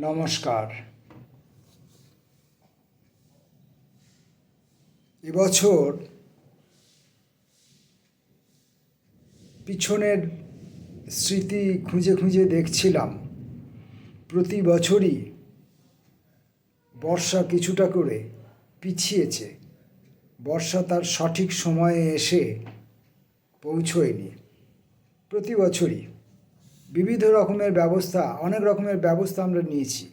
নমস্কার। এবছর পিছনের স্মৃতি খুঁজে খুঁজে দেখছিলাম, প্রতি বছরই বর্ষা কিছুটা করে পিছিয়েছে। বর্ষা তার সঠিক সময়ে এসে পৌঁছয়নি। প্রতি বছরই বিবিধ রকমের ব্যবস্থা, অনেক রকমের ব্যবস্থা আমরা নিয়েছি।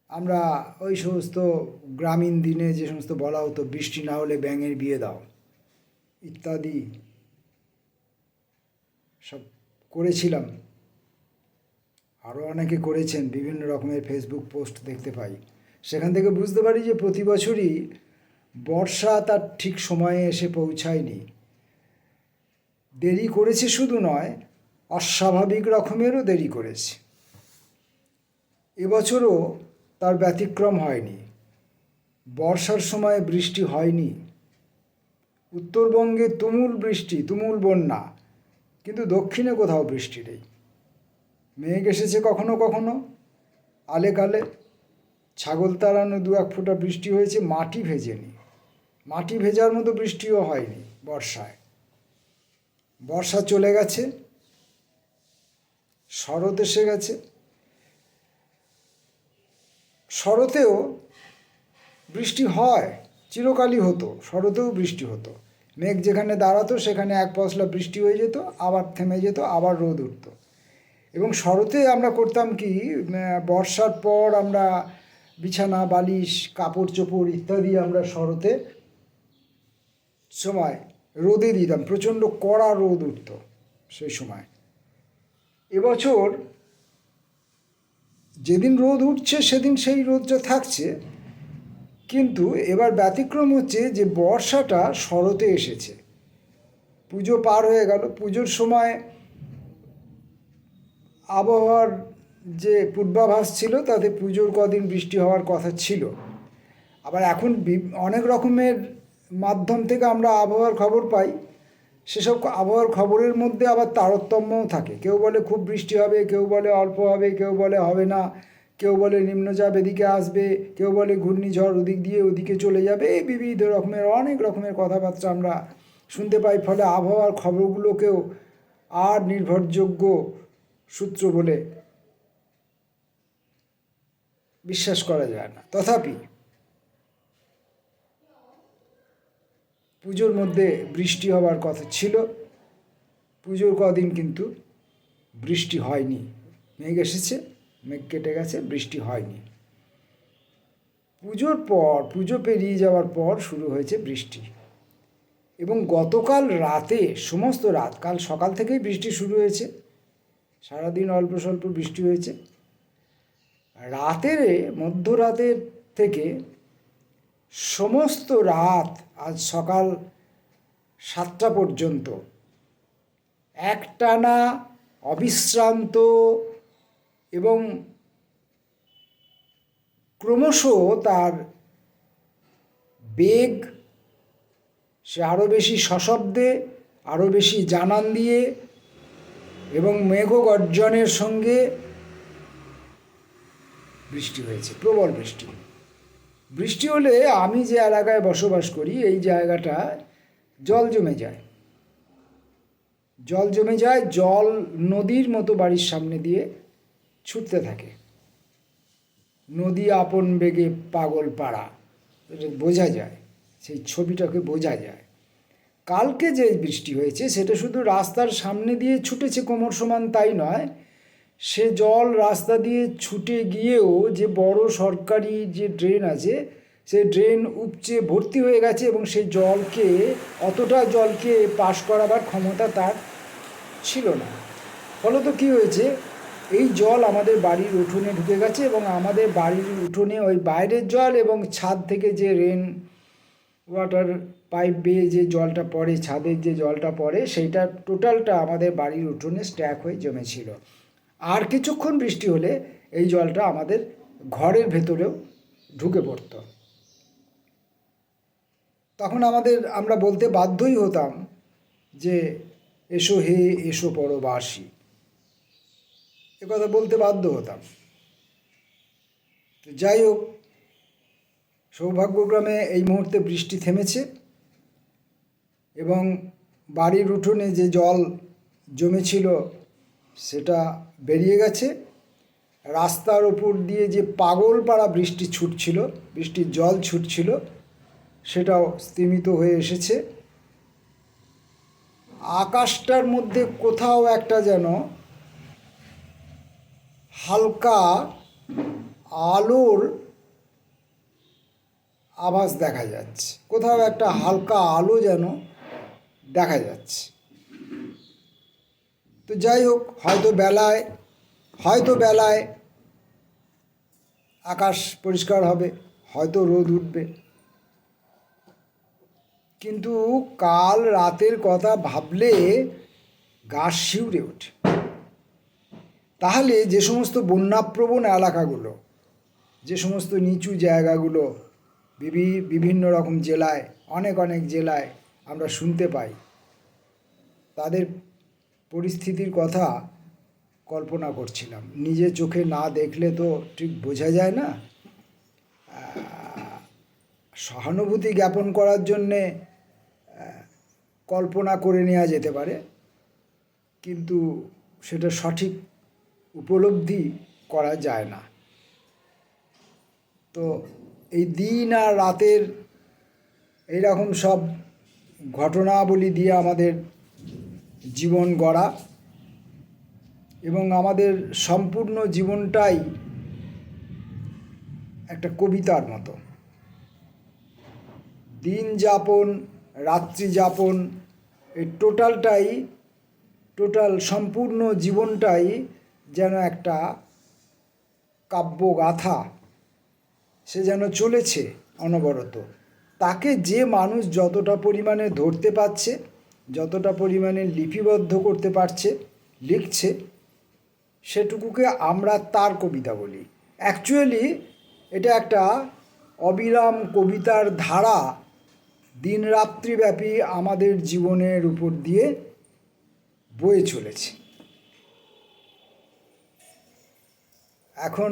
আমরা ওই সমস্ত গ্রামীণ দিনে যে সমস্ত বলা হতো, বৃষ্টি না হলে ব্যাঙের বিয়ে দাও ইত্যাদি সব করেছিলাম। আরও অনেকে করেছেন, বিভিন্ন রকমের ফেসবুক পোস্ট দেখতে পাই। সেখান থেকে বুঝতে পারি যে প্রতি বছরই বর্ষা তার ঠিক সময়ে এসে পৌঁছায়নি। দেরি করেছে শুধু নয়, অস্বাভাবিক রকমেরও দেরি করেছে। এবছরও তার ব্যতিক্রম হয়নি। বর্ষার সময় বৃষ্টি হয়নি। উত্তরবঙ্গে তুমুল বৃষ্টি, তুমুল বন্যা, কিন্তু দক্ষিণে কোথাও বৃষ্টি নেই। মেঘ এসেছে কখনো কখনো আলে কালে, ছাগল তাড়ানো দু এক ফোঁটা বৃষ্টি হয়েছে, মাটি ভেজেনি। মাটি ভেজার মতো বৃষ্টিও হয়নি বর্ষায়। বর্ষা চলে গেছে, শরৎ এসে গেছে। শরতেও বৃষ্টি হয়, চিরকালই হতো। শরতেও বৃষ্টি হতো। মেঘ যেখানে দাঁড়াতো সেখানে এক পশলা বৃষ্টি হয়ে যেত, আবার থেমে যেত, আবার রোদ উঠত। এবং শরতে আমরা করতাম কি, বর্ষার পর আমরা বিছানা, বালিশ, কাপড় চোপড় ইত্যাদি আমরা শরতে সময় রোদে দিতাম। প্রচণ্ড কড়া রোদ উঠত সেই সময়। এবছর যেদিন রোদ উঠছে সেদিন সেই রোদটা থাকছে, কিন্তু এবার ব্যতিক্রম হচ্ছে যে বর্ষাটা শরতে এসেছে। পুজো পার হয়ে গেল, পুজোর সময় আবহাওয়ার যে পূর্বাভাস ছিল তাতে পুজোর কদিন বৃষ্টি হওয়ার কথা ছিল। আবার এখন অনেক রকমের মাধ্যম থেকে আমরা আবহাওয়ার খবর পাই। সেসব আবহাওয়ার খবরের মধ্যে আবার তারতম্যও থাকে। কেউ বলে খুব বৃষ্টি হবে, কেউ বলে অল্প হবে, কেউ বলে হবে না, কেউ বলে নিম্নচাপ এদিকে আসবে, কেউ বলে ঘূর্ণিঝড় ওদিক দিয়ে ওদিকে চলে যাবে। এই বিবিধ রকমের অনেক রকমের কথাবার্তা আমরা শুনতে পাই। ফলে আবহাওয়ার খবরগুলোকেও আর নির্ভরযোগ্য সূত্র বলে বিশ্বাস করা যায় না। তথাপি পুজোর মধ্যে বৃষ্টি হওয়ার কথা ছিল। পুজোর কদিন কিন্তু বৃষ্টি হয়নি। মেঘ এসেছে, মেঘ কেটে গেছে, বৃষ্টি হয়নি। পুজোর পর, পুজো পেরিয়ে যাওয়ার পর শুরু হয়েছে বৃষ্টি। এবং গতকাল রাতে, সমস্ত রাত, কাল সকাল থেকেই বৃষ্টি শুরু হয়েছে। সারাদিন অল্প স্বল্প বৃষ্টি হয়েছে। রাতের, মধ্যরাতের থেকে সমস্ত রাত, আজ সকাল 7টা পর্যন্ত একটানা অবিশ্রান্ত এবং ক্রমশ তার বেগ সে আরও বেশি সশব্দে, আরও বেশি জানান দিয়ে এবং মেঘগর্জনের সঙ্গে বৃষ্টি হয়েছে। প্রবল বৃষ্টি। বৃষ্টি হলে আমি যে এলাকায় বসবাস করি এই জায়গাটা জল জমে যায়। জল জমে যায়, জল নদীর মতো বাড়ির সামনে দিয়ে ছুটতে থাকে। নদী আপন বেগে পাগল পাড়া, বোঝা যায়, সেই ছবিটাকে বোঝা যায়। কালকে যে বৃষ্টি হয়েছে সেটা শুধু রাস্তার সামনে দিয়ে ছুটেছে কোমর সমান তাই নয়, সে জল রাস্তা দিয়ে ছুটে গিয়েও যে বড় সরকারি যে ড্রেন আছে সেই ড্রেন উপচে ভর্তি হয়ে গেছে এবং সেই জলকে, অতটা জলকে পাস করাবার ক্ষমতা তার ছিল না। ফলত কী হয়েছে, এই জল আমাদের বাড়ির উঠোনে ঢুকে গেছে এবং আমাদের বাড়ির উঠোনে ওই বাইরের জল এবং ছাদ থেকে যে রেন ওয়াটার পাইপ বেয়ে যে জলটা পড়ে, ছাদের যে জলটা পড়ে, সেইটা টোটালটা আমাদের বাড়ির উঠোনে স্ট্যাক হয়ে জমেছিল। আর কিছুক্ষণ বৃষ্টি হলে এই জলটা আমাদের ঘরের ভেতরেও ঢুকে পড়ত। তখন আমরা বলতে বাধ্যই হতাম যে এসো হে এসো পরবাসী, এ কথা বলতে বাধ্য হতাম। তো যাই হোক, সৌভাগ্যক্রমে এই মুহূর্তে বৃষ্টি থেমেছে এবং বাড়ির উঠোনে যে জল জমেছিল সেটা বেরিয়ে গেছে। রাস্তার ওপর দিয়ে যে পাগলপাড়া বৃষ্টি ছুটছিল, বৃষ্টির জল ছুটছিল, সেটাও স্তিমিত হয়ে এসেছে। আকাশটার মধ্যে কোথাও একটা যেন হালকা আলোর আভাস দেখা যাচ্ছে, কোথাও একটা হালকা আলো যেন দেখা যাচ্ছে। তো যাই হোক, হয়তো বেলায় আকাশ পরিষ্কার হবে, হয়তো রোদ উঠবে, কিন্তু কাল রাতের কথা ভাবলে গা শিউরে ওঠে। তাহলে যে সমস্ত বন্যাপ্রবণ এলাকাগুলো, যে সমস্ত নিচু জায়গাগুলো বিভিন্ন রকম জেলায়, অনেক জেলায় আমরা শুনতে পাই, তাদের পরিস্থিতির কথা কল্পনা করছিলাম। নিজে চোখে না দেখলে তো ঠিক বোঝা যায় না। সহানুভূতি জ্ঞাপন করার জন্যে কল্পনা করে নেওয়া যেতে পারে, কিন্তু সেটা সঠিক উপলব্ধি করা যায় না। তো এই দিন আর রাতের এইরকম সব ঘটনাবলী দিয়ে আমাদের জীবন গড়া, এবং আমাদের সম্পূর্ণ জীবনটাই একটা কবিতার মতো। দিন যাপন, রাত্রি যাপন, এই সম্পূর্ণ জীবনটাই যেন একটা কাব্যগাথা, সে যেন চলেছে অনবরত। তাকে যে মানুষ যতটা পরিমাণে ধরতে পারছে, যতটা পরিমাণে লিপিবদ্ধ করতে পারছে, লিখছে, সেটুকুকে আমরা তার কবিতা বলি। অ্যাকচুয়ালি এটা একটা অবিরাম কবিতার ধারা দিনরাত্রিব্যাপী আমাদের জীবনের উপর দিয়ে বয়ে চলেছে। এখন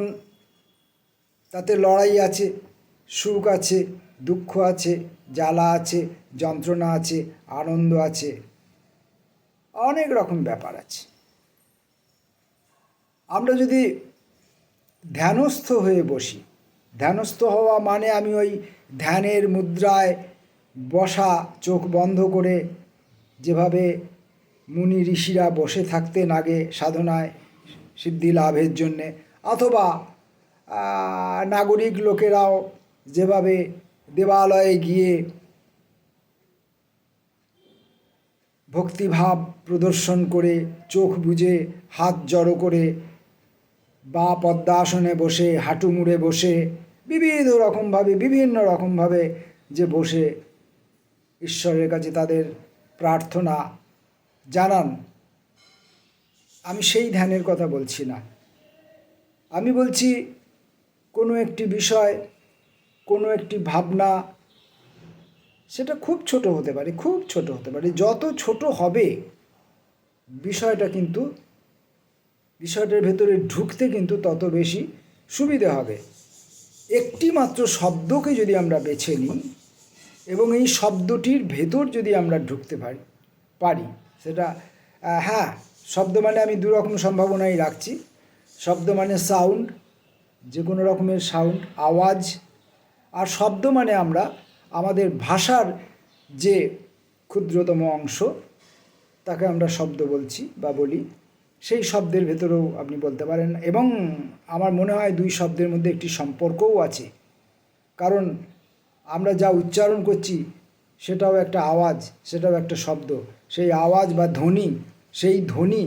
তাতে লড়াই আছে, সুখ আছে, দুঃখ আছে, জ্বালা আছে, যন্ত্রণা আছে, আনন্দ আছে, অনেক রকম ব্যাপার আছে। আমরা যদি ধ্যানস্থ হয়ে বসি, ধ্যানস্থ হওয়া মানে আমি ওই ধ্যানের মুদ্রায় বসা, চোখ বন্ধ করে, যেভাবে মুনি ঋষিরা বসে থাকতেন আগে সাধনায় সিদ্ধি লাভের জন্যে, অথবা নাগরিক লোকেরাও যেভাবে দেবালয়ে গিয়ে ভক্তিভাব প্রদর্শন করে, চোখ বুজে, হাত জড়ো করে, বা পদ্মাসনে বসে, হাঁটু মুড়ে বসে, বিভিন্ন রকমভাবে যে বসে ঈশ্বরের কাছে তাদের প্রার্থনা জানান, আমি সেই ধ্যানের কথা বলছি না। আমি বলছি কোনো একটি বিষয়, কোনো একটি ভাবনা, সেটা খুব ছোট হতে পারে, যত ছোট হবে বিষয়টার ভেতরে ঢুকতে কিন্তু তত বেশি সুবিধে হবে। একটি মাত্র শব্দকে যদি আমরা বেছে নিই এবং এই শব্দটির ভেতর যদি আমরা ঢুকতে পারি, সেটা হ্যাঁ, শব্দ মানে আমি দু রকম সম্ভাবনাই রাখছি। শব্দ মানে সাউন্ড, যে কোনো রকমের সাউন্ড, আওয়াজ। আর শব্দ মানে আমরা আমাদের ভাষার যে ক্ষুদ্রতম অংশ, তাকে আমরা শব্দ বলছি বা বলি। সেই শব্দের ভেতরেও আপনি বলতে পারেন, এবং আমার মনে হয় দুই শব্দের মধ্যে একটি সম্পর্কও আছে, কারণ আমরা যা উচ্চারণ করছি সেটাও একটা আওয়াজ, সেটাও একটা শব্দ। সেই আওয়াজ বা ধ্বনি, সেই ধ্বনি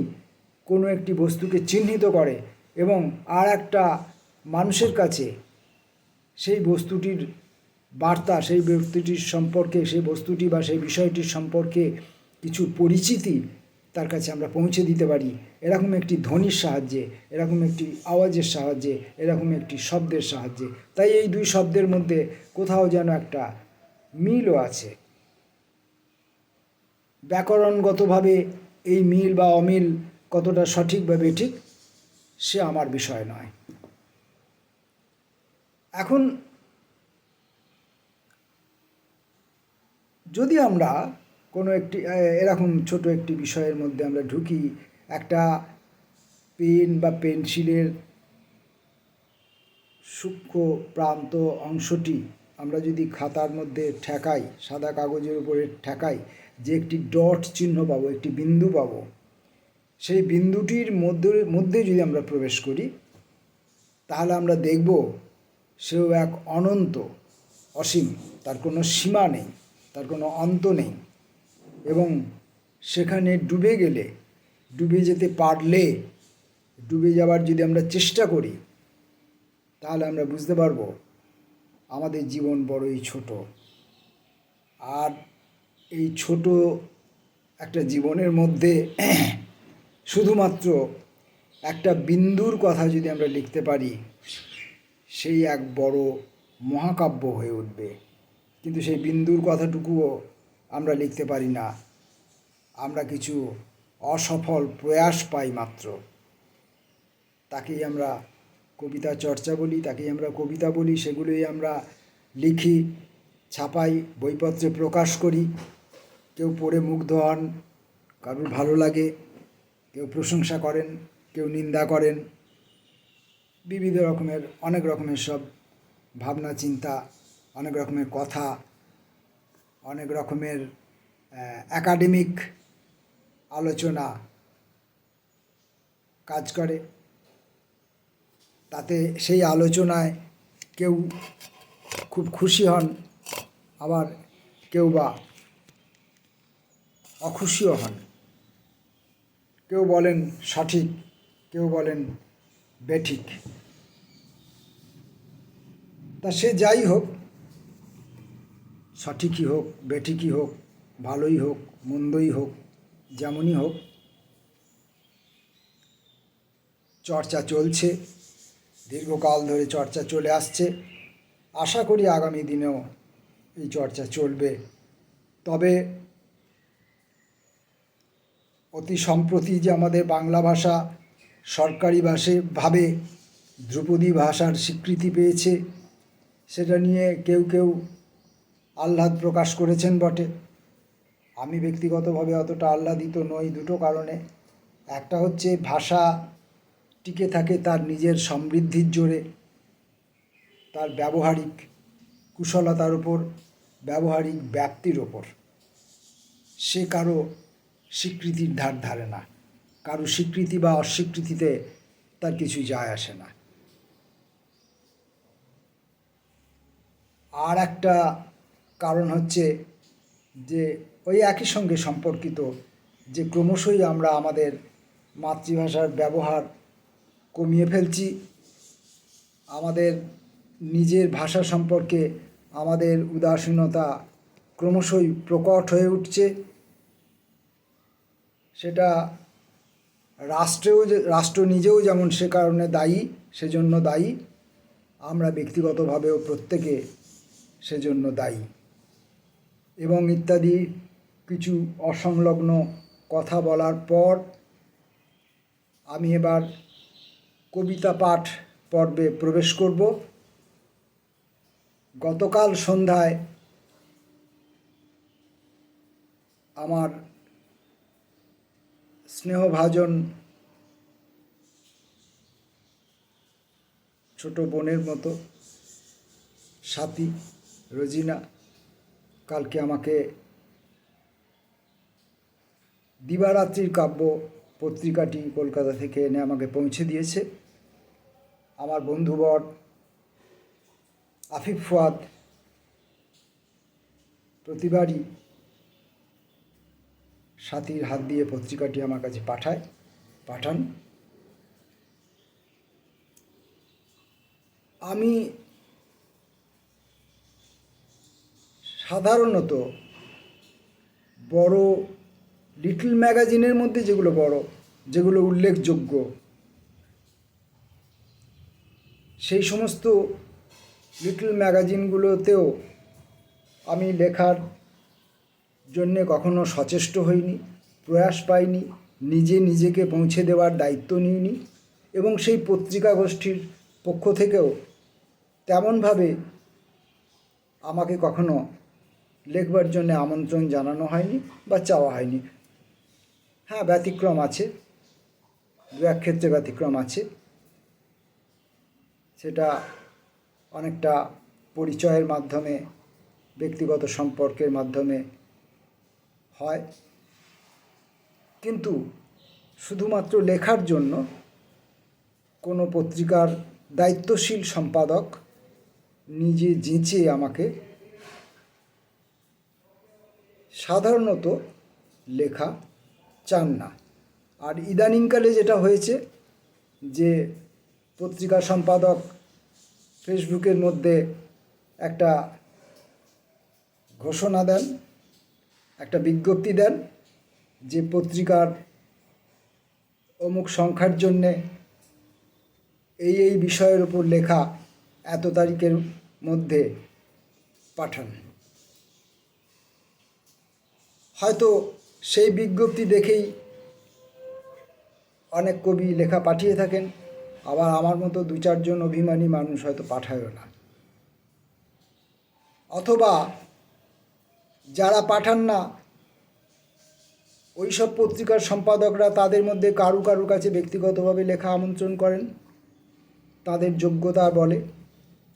কোনো একটি বস্তুকে চিহ্নিত করে এবং আর একটা মানুষের কাছে সেই বস্তুটির বার্তা, সেই ব্যক্তিটির সম্পর্কে, সেই বস্তুটি বা সেই বিষয়টির সম্পর্কে কিছু পরিচিতি তার কাছে আমরা পৌঁছে দিতে পারি এরকম একটি ধ্বনির সাহায্যে, এরকম একটি আওয়াজের সাহায্যে, এরকম একটি শব্দের সাহায্যে। তাই এই দুই শব্দের মধ্যে কোথাও যেন একটা মিলও আছে। ব্যাকরণগতভাবে এই মিল বা অমিল কতটা সঠিক বা বেঠিক সে আমার বিষয় নয়। এখন যদি আমরা কোনো একটি এরকম ছোট একটি বিষয়ের মধ্যে আমরা ঢুকি, একটা পেন বা পেন্সিলের সূক্ষ্ম প্রান্ত অংশটি আমরা যদি খাতার মধ্যে ঠেকাই, সাদা কাগজের উপরে ঠেকাই, যে একটি ডট চিহ্ন পাবো, একটি বিন্দু পাবো, সেই বিন্দুটির মধ্যে যদি আমরা প্রবেশ করি, তাহলে আমরা দেখব সেও এক অনন্ত, অসীম, তার কোনো সীমা নেই, তার কোনো অন্ত নেই। এবং সেখানে ডুবে গেলে, ডুবে যেতে পারলে, ডুবে যাওয়ার যদি আমরা চেষ্টা করি, তাহলে আমরা বুঝতে পারবো আমাদের জীবন বড়ই ছোট। আর এই ছোট একটা জীবনের মধ্যে শুধুমাত্র একটা বিন্দুর কথা যদি আমরা লিখতে পারি, সেই এক বড় মহাকাব্য হয়ে উঠবে। কিন্তু সেই বিন্দুর কথাটুকুও আমরা লিখতে পারি না, আমরা কিছু অসফল প্রয়াস পাই মাত্র। তাকেই আমরা কবিতা চর্চা বলি, তাকেই আমরা কবিতা বলি। সেগুলোই আমরা লিখি, ছাপাই, বইপত্রে প্রকাশ করি। কেউ পড়ে মুগ্ধ হন, কারোর ভালো লাগে, কেউ প্রশংসা করেন, কেউ নিন্দা করেন। বিবিধ রকমের, অনেক রকমের সব ভাবনা চিন্তা, অনেক রকমের কথা, অনেক রকমের একাডেমিক আলোচনা কাজ করে। তাতে সেই আলোচনায় কেউ খুব খুশি হন, আবার কেউ বা অখুশিও হন। কেউ বলেন সঠিক, কেউ বলেন বেঠিক। তা সে যাই হোক, সঠিকই হোক, বেঠিকই হোক, ভালোই হোক, মন্দই হোক, যেমনই হোক, চর্চা চলছে, দীর্ঘকাল ধরে চর্চা চলে আসছে। আশা করি আগামী দিনেও এই চর্চা চলবে। তবে অতি সম্প্রতি যে আমাদের বাংলা ভাষা সরকারি ভাবে ধ্রুপদী ভাষার স্বীকৃতি পেয়েছে, সেটা নিয়ে কেউ কেউ আহ্লাদ প্রকাশ করেছেন বটে। আমি ব্যক্তিগতভাবে অতটা আহ্লাদিত নই, দুটো কারণে। একটা হচ্ছে ভাষা টিকে থাকে তার নিজের সমৃদ্ধির জোরে, তার ব্যবহারিক কুশলতার ওপর, ব্যবহারিক ব্যাপ্তির ওপর। সে কারো স্বীকৃতির ধার ধারে না, কারো স্বীকৃতি বা অস্বীকৃতিতে তার কিছু যায় আসে না। আর একটা কারণ হচ্ছে যে ওই একই সঙ্গে সম্পর্কিত, যে ক্রমশই আমরা আমাদের মাতৃভাষার ব্যবহার কমিয়ে ফেলছি। আমাদের নিজের ভাষা সম্পর্কে আমাদের উদাসীনতা ক্রমশই প্রকট হয়ে উঠছে। সেটা রাষ্ট্র নিজেও যেমন সে কারণে দায়ী, সেজন্য দায়ী, আমরা ব্যক্তিগতভাবেও প্রত্যেকে সেজন্য দায়ী। এবং ইত্যাদি কিছু অসংলগ্ন কথা বলার পর আমি এবার কবিতা পাঠ পর্বে প্রবেশ করব। গতকাল সন্ধ্যায় আমার স্নেহভাজন ছোট বোনের মতো সাথী রোজিনা কালকে আমাকে দিবারাত্রির কাব্য পত্রিকাটি কলকাতা থেকে এনে আমাকে পৌঁছে দিয়েছে। আমার বন্ধুবর আফিফ ফুয়াদ প্রতিবারই সাথীর হাত দিয়ে পত্রিকাটি আমার কাছে পাঠান। আমি সাধারণত বড় লিটল ম্যাগাজিনের মধ্যে যেগুলো উল্লেখযোগ্য, সেই সমস্ত লিটল ম্যাগাজিনগুলোতেও আমি লেখার জন্যে কখনো সচেষ্ট হইনি, প্রয়াস পাইনি, নিজেকে পৌঁছে দেওয়ার দায়িত্ব নিইনি। এবং সেই পত্রিকা গোষ্ঠীর পক্ষ থেকেও তেমনভাবে আমাকে কখনো লেখবার জন্য আমন্ত্রণ জানানো হয়নি বা চাওয়া হয়নি। হ্যাঁ, ব্যতিক্রম আছে, দু এক ক্ষেত্রে ব্যতিক্রম আছে। সেটা অনেকটা পরিচয়ের মাধ্যমে, ব্যক্তিগত সম্পর্কের মাধ্যমে হয়। কিন্তু শুধুমাত্র লেখার জন্য কোনো পত্রিকার দায়িত্বশীল সম্পাদক নিজে যেচে আমাকে সাধারণত লেখা চান না। আর ইদানিংকালে যেটা হয়েছে যে পত্রিকা সম্পাদক ফেসবুকের মধ্যে একটা ঘোষণা দেন, একটা বিজ্ঞপ্তি দেন যে পত্রিকার অমুক সংখ্যার জন্যে এই বিষয়ের উপর লেখা এত তারিখের মধ্যে পাঠান। হয়তো সেই বিজ্ঞপ্তি দেখেই অনেক কবি লেখা পাঠিয়ে থাকেন, আবার আমার মতো দু চারজন অভিমানী মানুষ হয়তো পাঠায়ও না। অথবা যারা পাঠান না ওই সব পত্রিকার সম্পাদকরা তাদের মধ্যে কারু কাছে ব্যক্তিগতভাবে লেখা আমন্ত্রণ করেন তাদের যোগ্যতা বলে।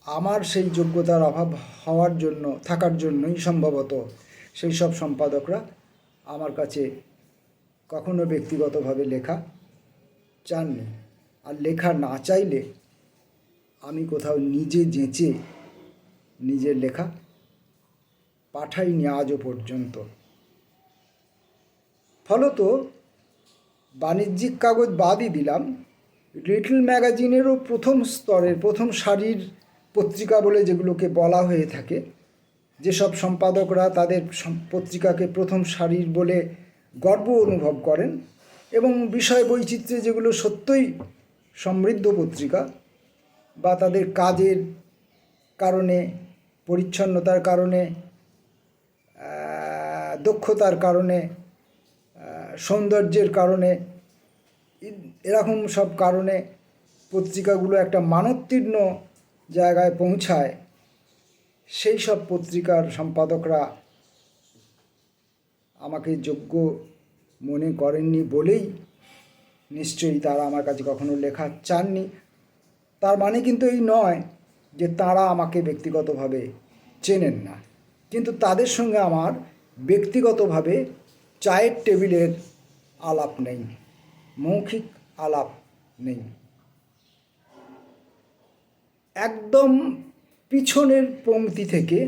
আমার সেই যোগ্যতার অভাব হওয়ার জন্য, থাকার জন্যই সম্ভবত সেই সব সম্পাদকরা আমার কাছে কখনো ব্যক্তিগতভাবে লেখা চাননি। আর লেখা না চাইলে আমি কোথাও নিজে যেচে নিজের লেখা পাঠাইনি আজও পর্যন্ত। ফলত বাণিজ্যিক কাগজ বাদই দিলাম, লিটল ম্যাগাজিনেরও প্রথম স্তরের, প্রথম সারির পত্রিকা বলে যেগুলোকে বলা হয়ে থাকে, যেসব সম্পাদকরা তাদের পত্রিকাকে প্রথম সারির বলে গর্ব অনুভব করেন এবং বিষয় বৈচিত্র্যে যেগুলো সত্যই সমৃদ্ধ পত্রিকা, বা তাদের কাজের কারণে, পরিচ্ছন্নতার কারণে, দক্ষতার কারণে, সৌন্দর্যের কারণে, এরকম সব কারণে পত্রিকাগুলো একটা মানোত্তীর্ণ জায়গায় পৌঁছায়, সেই সব পত্রিকার সম্পাদকরা আমাকে যোগ্য মনে করেননি বলেই নিশ্চয়ই তারা আমার কাছে কখনো লেখা চাননি। তার মানে কিন্তু এই নয় যে তারা আমাকে ব্যক্তিগতভাবে চেনেন না, কিন্তু তাদের সঙ্গে আমার ব্যক্তিগতভাবে চায়ের টেবিলের আলাপ নেই, মৌখিক আলাপ নেই। একদম পিছনের পংক্তি থেকে,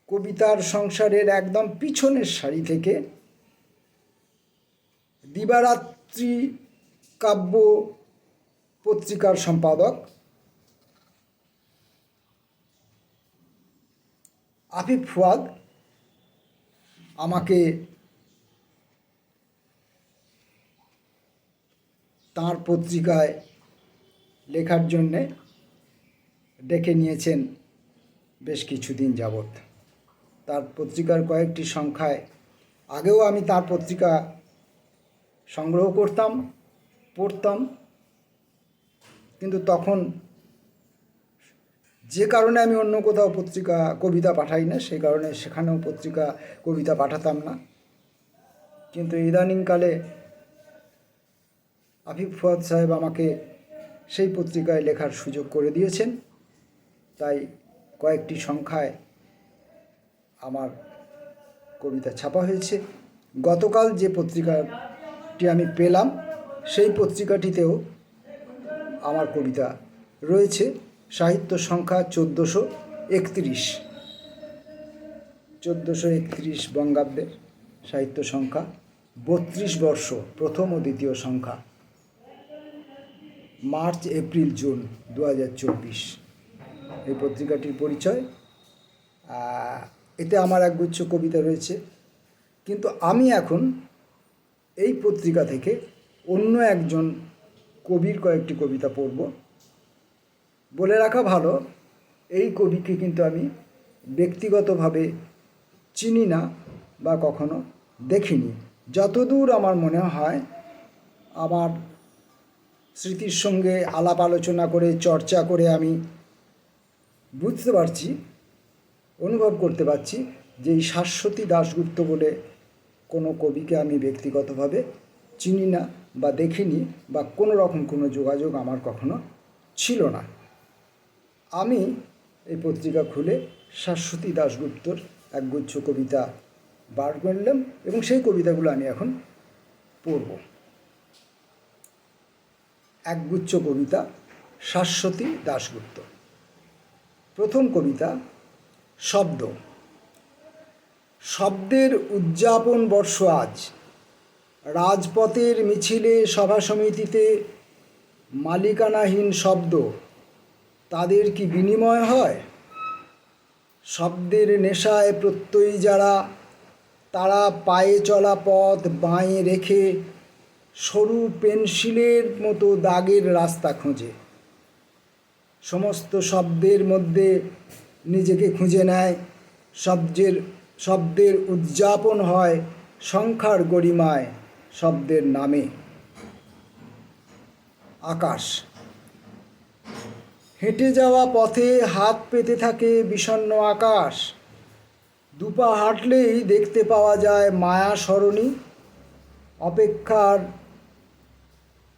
কবিতার সংসারের একদম পিছনের সারি থেকে দিবারাত্রি কাব্য পত্রিকার সম্পাদক আফিফ ফুয়াদ আমাকে তাঁর পত্রিকায় লেখার জন্যে ডেকে নিয়েছেন বেশ কিছুদিন যাবৎ। তার পত্রিকার কয়েকটি সংখ্যায় আগেও আমি তার পত্রিকা সংগ্রহ করতাম, পড়তাম, কিন্তু তখন যে কারণে আমি অন্য কোথাও পত্রিকা কবিতা পাঠাই না, সেই কারণে সেখানেও পত্রিকা কবিতা পাঠাতাম না। কিন্তু ইদানিংকালে আফিফ ফুয়াদ সাহেব আমাকে সেই পত্রিকায় লেখার সুযোগ করে দিয়েছেন, তাই কয়েকটি সংখ্যায় আমার কবিতা ছাপা হয়েছে। গতকাল যে পত্রিকাটি আমি পেলাম সেই পত্রিকাটিতেও আমার কবিতা রয়েছে। সাহিত্য সংখ্যা 1431 বঙ্গাব্দের সাহিত্য সংখ্যা, 32 বর্ষ, প্রথম ও দ্বিতীয় সংখ্যা, মার্চ, এপ্রিল, জুন 2024 এই পত্রিকাটির পরিচয়। এতে আমার একগুচ্ছ কবিতা রয়েছে, কিন্তু আমি এখন এই পত্রিকা থেকে অন্য একজন কবির কয়েকটি কবিতা পড়ব। বলে রাখা ভালো, এই কবিকে কিন্তু আমি ব্যক্তিগতভাবে চিনি না বা কখনো দেখিনি। যতদূর আমার মনে হয়, আমার স্মৃতির সঙ্গে আলাপ আলোচনা করে চর্চা করে আমি বুঝতে পারছি, অনুভব করতে পারছি যে এই শাশ্বতী দাশগুপ্ত বলে কোনো কবিকে আমি ব্যক্তিগতভাবে চিনি না বা দেখিনি, বা কোনো রকম কোনো যোগাযোগ আমার কখনো ছিল না। আমি এই পত্রিকা খুলে শাশ্বতী দাশগুপ্তর একগুচ্ছ কবিতা বার করলাম এবং সেই কবিতাগুলো আমি এখন পড়ব। একগুচ্ছ কবিতা, শাশ্বতী দাশগুপ্ত। প্রথম কবিতা, শব্দ। শব্দের উদযাপন বর্ষ আজ, রাজপথের মিছিলে সভা সমিতিতে মালিকানাহীন শব্দ, তাদের কি বিনিময় হয়? শব্দের নেশায় প্রত্যয়ী যারা, তারা পায়ে চলা পথ বাঁয়ে রেখে সরু পেন্সিলের মতো দাগের রাস্তা খোঁজে। সমস্ত শব্দের মধ্যে নিজেকে খুঁজে নেয়। শব্দের উদযাপন হয় সংখ্যার গরিমায়, শব্দের নামে। আকাশ। হেঁটে যাওয়া পথে হাত পেতে থাকে বিষণ্ণ আকাশ। দুপা হাঁটলেই দেখতে পাওয়া যায় মায়া সরণি। অপেক্ষার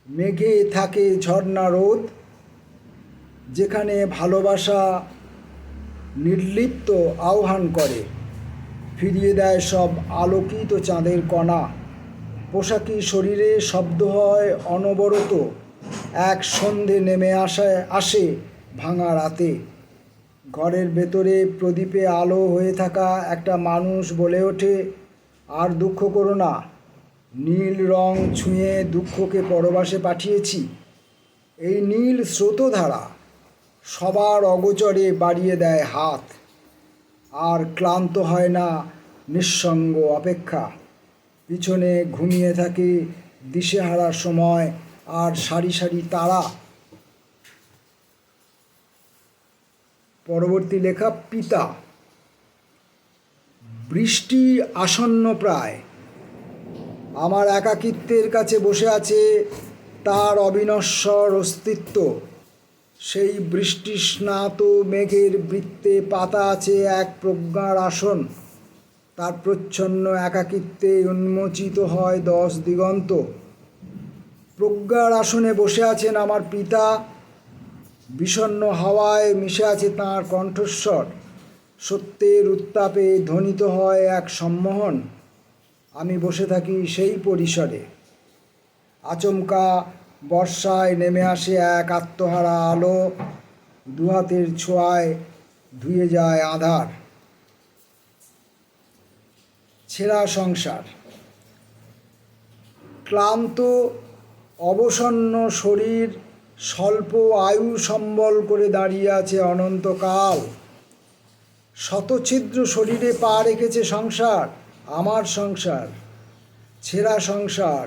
মেঘে থাকে ঝর্ণা রোদ, যেখানে ভালোবাসা নির্লিপ্ত আহ্বান করে, ফিরিয়ে দেয় সব আলোকিত চাঁদের কণা। পোশাকি শরীরে শব্দ হয় অনবরত, এক সন্ধে নেমে আসে ভাঙা রাতে। ঘরের ভেতরে প্রদীপে আলো হয়ে থাকা একটা মানুষ বলে ওঠে, আর দুঃখ করো না, নীল রং ছুঁয়ে দুঃখকে পরবাসে পাঠিয়েছি। এই নীল স্রোতধারা সবার অগোচরে বাড়িয়ে দেয় হাত, আর ক্লান্ত হয় না নিঃসঙ্গ অপেক্ষা। পিছনে ঘুমিয়ে থাকে দিশেহারা সময় আর সারি সারি তারা। পরবর্তী লেখা, পিতা। বৃষ্টি আসন্ন প্রায়, আমার একাকিত্বের কাছে বসে আছে তার অবিনশ্বর অস্তিত্ব। সেই বৃষ্টিস্নাত মেঘের বৃত্তে পাতা আছে এক প্রজ্ঞার আসন। তার প্রচ্ছন্ন একাকিত্বে উন্মোচিত হয় 10 দিগন্ত। প্রজ্ঞার আসনে বসে আছেন আমার পিতা। বিষণ্ণ হাওয়ায় মিশে আছে তাঁর কণ্ঠস্বর। সত্যের উত্তাপে ধ্বনিত হয় এক সম্মোহন। আমি বসে থাকি সেই পরিসরে। আচমকা বর্ষায় নেমে আসে এক আত্মহারা আলো, দুহাতের ছোঁয়ায় ধুয়ে যায় আঁধার। ছেঁড়া সংসার। ক্লান্ত অবসন্ন শরীর স্বল্প আয়ু সম্বল করে দাঁড়িয়ে আছে অনন্তকাল। শতছিদ্র শরীরে পা রেখেছে সংসার, আমার সংসার। ছেঁড়া সংসার,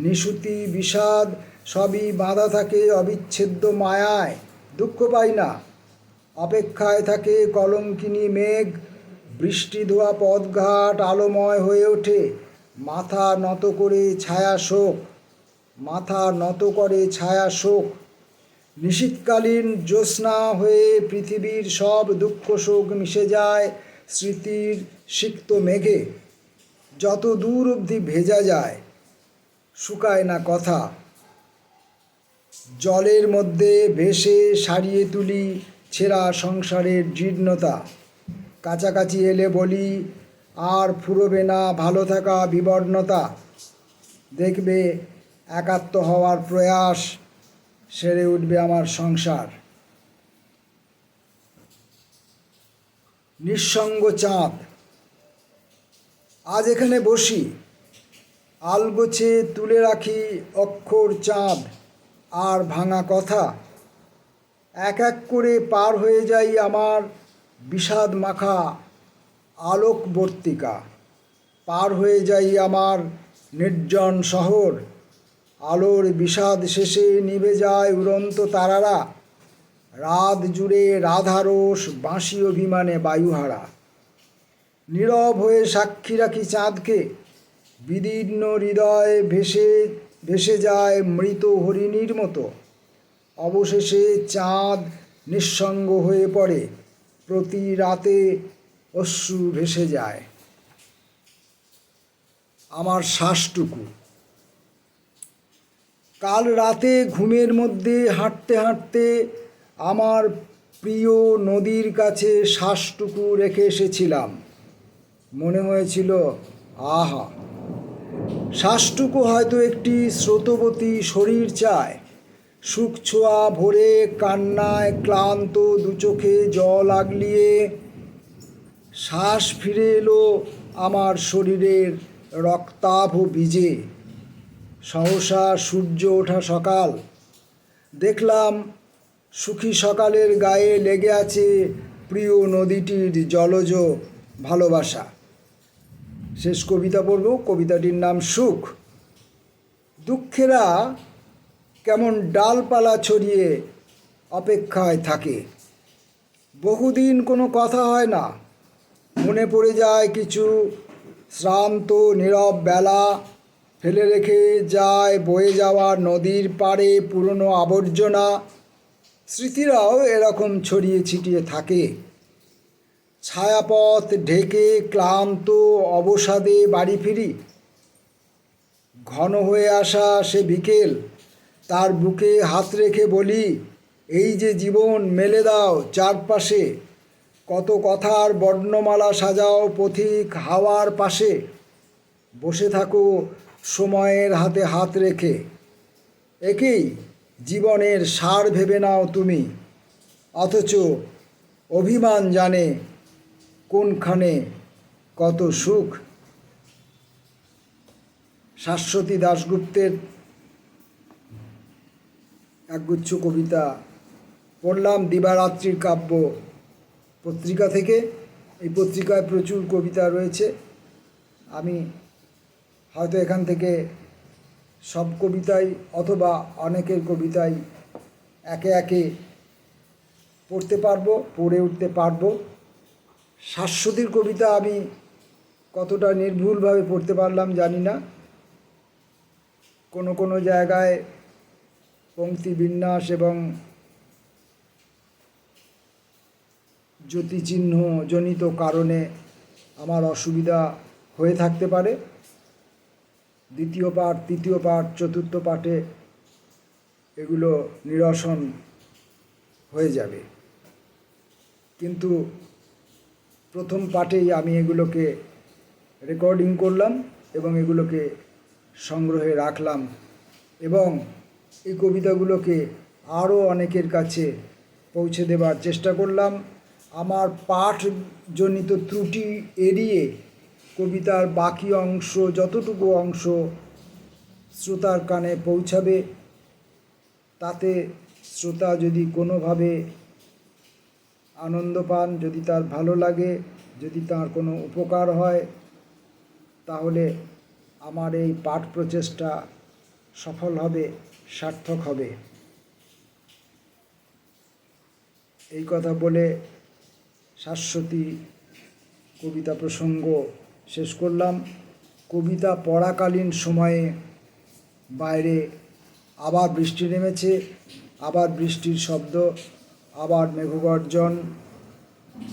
নিশুতি বিষাদ সবই বাঁধা থাকে অবিচ্ছেদ্য মায়ায়। দুঃখ পাই না, অপেক্ষায় থাকে কলঙ্কিনী মেঘ। বৃষ্টি ধোয়া পথঘাট আলোময় হয়ে ওঠে। মাথা নত করে ছায়া শোক, মাথা নত করে ছায়া শোক। নিশীথকালীন জ্যোৎস্না হয়ে পৃথিবীর সব দুঃখ শোক মিশে যায় স্মৃতির সিক্ত মেঘে। যত দূর অবধি ভেজা যায়, শুকায় না কথা। জলের মধ্যে ভেসে সারিয়ে তুলি ছেঁড়া সংসারের জীর্ণতা। কাছাকাছি এলে বলি, আর ফুরোবে না ভালো থাকা বিবর্ণতা। দেখবে একাত্ম হওয়ার প্রয়াস, সেরে উঠবে আমার সংসার। নিঃসঙ্গ চাঁদ। আজ এখানে বসি, আলগোছে তুলে রাখি অক্ষর চাঁদ আর ভাঙা কথা। এক এক করে পার হয়ে যাই আমার বিষাদ মাখা আলোকবর্তিকা। পার হয়ে যাই আমার নির্জন শহর। আলোর বিষাদ শেষে নিভে যায় উড়ন্ত তারারা। রাত জুড়ে রাধারোষ বাঁশি অভিমানে বায়ুহারা। নীরব হয়ে সাক্ষী রাখি চাঁদকে। বিদীর্ণ হৃদয় ভেসে ভেসে যায় মৃত হরিণীর মতো। অবশেষে চাঁদ নিঃসঙ্গ হয়ে পড়ে, প্রতি রাতে অশ্রু ভেসে যায়। আমার শ্বাসটুকু। কাল রাতে ঘুমের মধ্যে হাঁটতে হাঁটতে আমার প্রিয় নদীর কাছে শ্বাসটুকু রেখে এসেছিলাম। মনে হয়েছিল, আহা, শ্বাসটুকু হয়তো একটি স্রোতবতী শরীর চায়। সুখ ছোঁয়া ভরে কান্নায় ক্লান্ত দু চোখে জল আগলিয়ে শ্বাস ফিরে এলো আমার শরীরের রক্তাভ বীজে। সহসা সূর্য ওঠা সকাল। দেখলাম সুখী সকালের গায়ে লেগে আছে প্রিয় নদীটির জলজ ভালোবাসা। শেষ কবিতা পড়ব। কবিতাটির নাম সুখ। দুঃখেরা কেমন ডালপালা ছড়িয়ে অপেক্ষায় থাকে। বহুদিন কোনো কথা হয় না, মনে পড়ে যায় কিছু শ্রান্ত নীরব বেলা। ফেলে রেখে যায় বয়ে যাওয়া নদীর পাড়ে পুরনো আবর্জনা। স্মৃতিরাও এরকম ছড়িয়ে ছিটিয়ে থাকে। ছায়াপথ ঢেকে ক্লান্ত অবসাদে বাড়ি ফিরি। ঘন হয়ে আসা সে বিকেল, তার বুকে হাত রেখে বলি, এই যে জীবন, মেলে দাও চারপাশে। কত কথার বর্ণমালা সাজাও পথিক হাওয়ার পাশে। বসে থাকো সময়ের হাতে হাত রেখে। একেই জীবনের সার ভেবে নাও তুমি, অথচ অভিমান জানে কোনখানে কত সুখ। শাশ্বতী দাশগুপ্তের একগুচ্ছ কবিতা পড়লাম দিবারাত্রির কাব্য পত্রিকা থেকে। এই পত্রিকায় প্রচুর কবিতা রয়েছে। আমি হয়তো এখান থেকে সব কবিতাই অথবা অনেকের কবিতাই একে একে পড়তে পারবো, পড়ে উঠতে পারবো। শাশ্বতীর কবিতা আমি কতটা নির্ভুলভাবে পড়তে পারলাম জানি না। কোনো কোনো জায়গায় পংক্তি বিন্যাস এবং জ্যোতিচিহ্ন জনিত কারণে আমার অসুবিধা হয়ে থাকতে পারে। দ্বিতীয় পাঠ, তৃতীয় পাঠ, চতুর্থ পাঠে এগুলো নিরসন হয়ে যাবে। কিন্তু প্রথম পাঠেই আমি এগুলোকে রেকর্ডিং করলাম এবং এগুলোকে সংগ্রহে রাখলাম এবং এই কবিতাগুলোকে আরও অনেকের কাছে পৌঁছে দেবার চেষ্টা করলাম। আমার পাঠজনিত ত্রুটি এড়িয়ে কবিতার বাকি অংশ, যতটুকু অংশ শ্রোতার কানে পৌঁছাবে, তাতে শ্রোতা যদি কোনোভাবে আনন্দ পান, যদি তার ভালো লাগে, যদি তার কোনো উপকার হয়, তাহলে আমার এই পাঠ প্রচেষ্টা সফল হবে, সার্থক হবে। এই কথা বলে শাশ্বতী কবিতা প্রসঙ্গ শেষ করলাম। কবিতা পড়াকালীন সময়ে বাইরে আবার বৃষ্টি নেমেছে, আবার বৃষ্টির শব্দ, আবার মেঘগর্জন।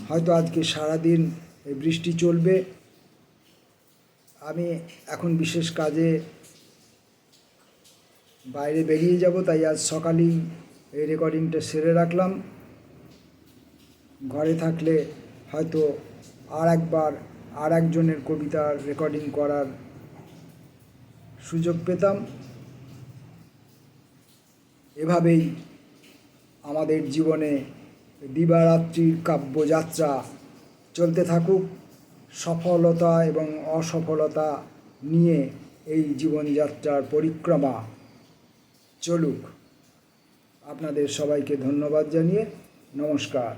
হয়তো আজকে সারাদিন এই বৃষ্টি চলবে। আমি এখন বিশেষ কাজে বাইরে বেরিয়ে যাব, তাই আজ সকালেই এই রেকর্ডিংটা সেরে রাখলাম। ঘরে থাকলে হয়তো আর একজনের কবিতার রেকর্ডিং করার সুযোগ পেতাম। এভাবেই আমাদের জীবনে দিবারাত্রির কাব্যযাত্রা চলতে থাকুক। সফলতা এবং অসফলতা নিয়ে এই জীবনযাত্রার পরিক্রমা চলুক। আপনাদের সবাইকে ধন্যবাদ জানিয়ে নমস্কার।